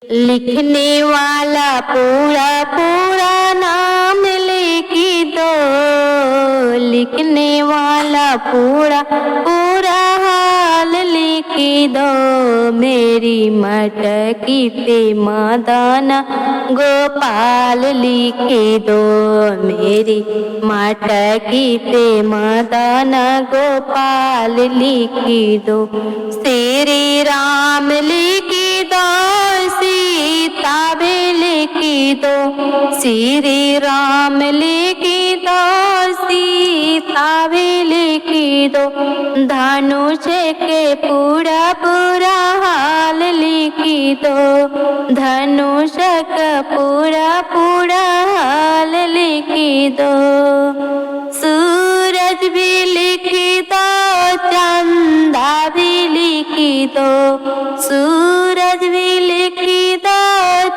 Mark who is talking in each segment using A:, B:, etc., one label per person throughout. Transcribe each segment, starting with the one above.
A: लिखने वाला पूरा पूरा नाम लिख दो, लिखने वाला पूरा पूरा हाल लिख दो। मेरी मटकी पे मदना गोपाल लिख दो, मेरी मटकी पे मदना गोपाल लिख दो। श्री राम लिख दो, सीता भी लिख दो, श्री राम लिख दो, सीता भी लिख दो। धनुष के पूरा पूरा हाल लिख दो, धनुष का पूरा पूरा हाल लिख दो। सूरज भी लिख दो, चंदा भी लिख दो, सूरज भी लिख दो,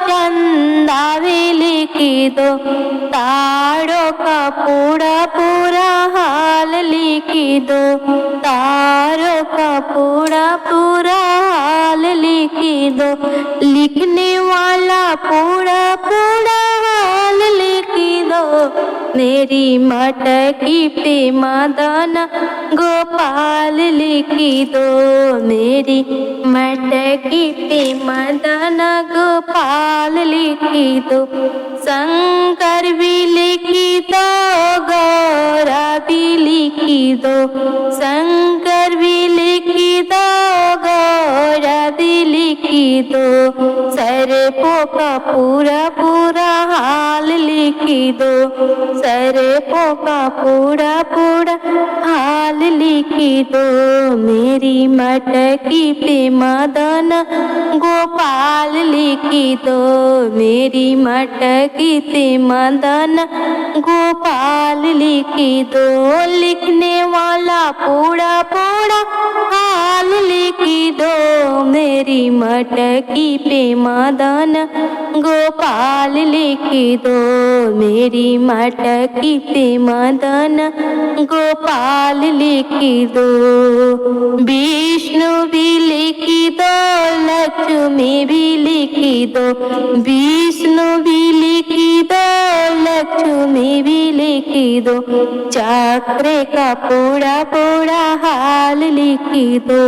A: चंदा भी लिख दो। तारों का पूरा पूरा हाल लिख दो, तारों का पूरा पूरा हाल लिख दो। लिखने वाला पूरा पूरा हाल लिख दो, मेरी मटकी पे मदना गोपाल लिख दो, मेरी मटकी पे मदना गोपाल लिख दो। शंकर भी लिख दो, गौरा भी लिख दो, शंकर भी लिख दो, गौरा भी लिख दो। सर्पों का पूरा पूरा हाल लिख दो, सर्पों का पूरा पूरा हाल लिख दो। मेरी मटकी पे मदना गोपाल लिख दो, मेरी मटकी पे मदना गोपाल लिख दो। लिखने वाला पूरा पूरा हाल लिख दो, मेरी मटकी पे मदना गोपाल लिख दो, मेरी मटकी पे मदना गोपाल लिख दो। विष्णु भी लिख दो, लक्ष्मी भी लिख दो, विष्णु भी लिख दो, लक्ष्मी भी लिख दो। चक्र का पूरा पूरा हाल लिख दो,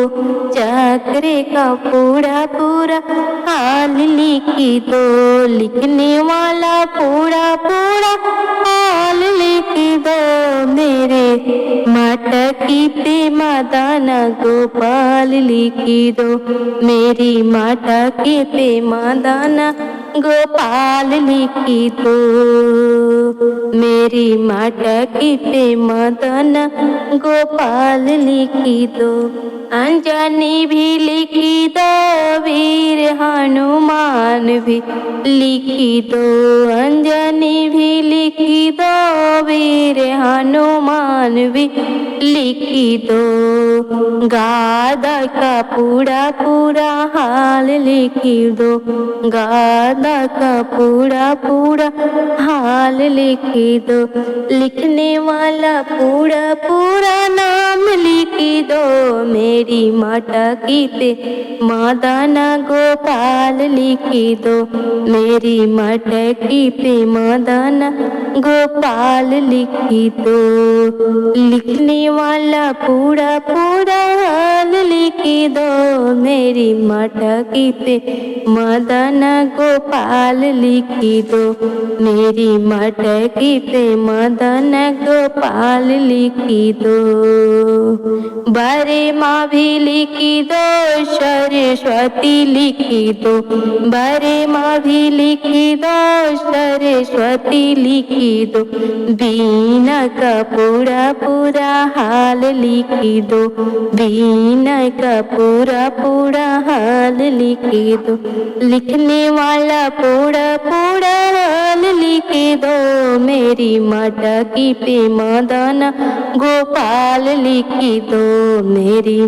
A: चक्र का पूरा पूरा हाल लिख दो। लिखने वाला पूरा पूरा हाल लिख दो, मेरे मटकी पे मदना गोपाल लिख दो, मेरी मटकी पे मदना गोपाल लिख दो, मेरी मटकी पे मदना गोपाल लिख दो। अंजनी भी लिख दो, वीर हनुमान भी लिख दो, अंजनी भी लिख दो, वीर हनुमान भी लिख दो। गादा का पूरा पूरा हाल लिख दो, गादा का पूरा पूरा हाल लिख दो। लिखने वाला पूरा पूरा नाम लिख दो, मेरी मटकी पे मदना गोपाल लिख दो, मेरी मटकी पे मदना गोपाल लिख दो। लिखने वाला पूरा पूरा हाल लिख दो, मेरी मटकी पे मदना गोपाल लिख दो, मेरी मटकी पे मदना गोपाल लिख दो। बरे माँ भी लिख दो, सरस्वती लिख दो, बरे माँ भी लिख दो, सरस्वती लिख दो। वीणा का पूरा पूरा हाल लिख दो, वीणा का पूरा पूरा हाल लिख दो। लिखने वाला पूरा पूरा हाल लिख दो, मेरी मटकी पे मदना गोपाल लिख दो, मेरी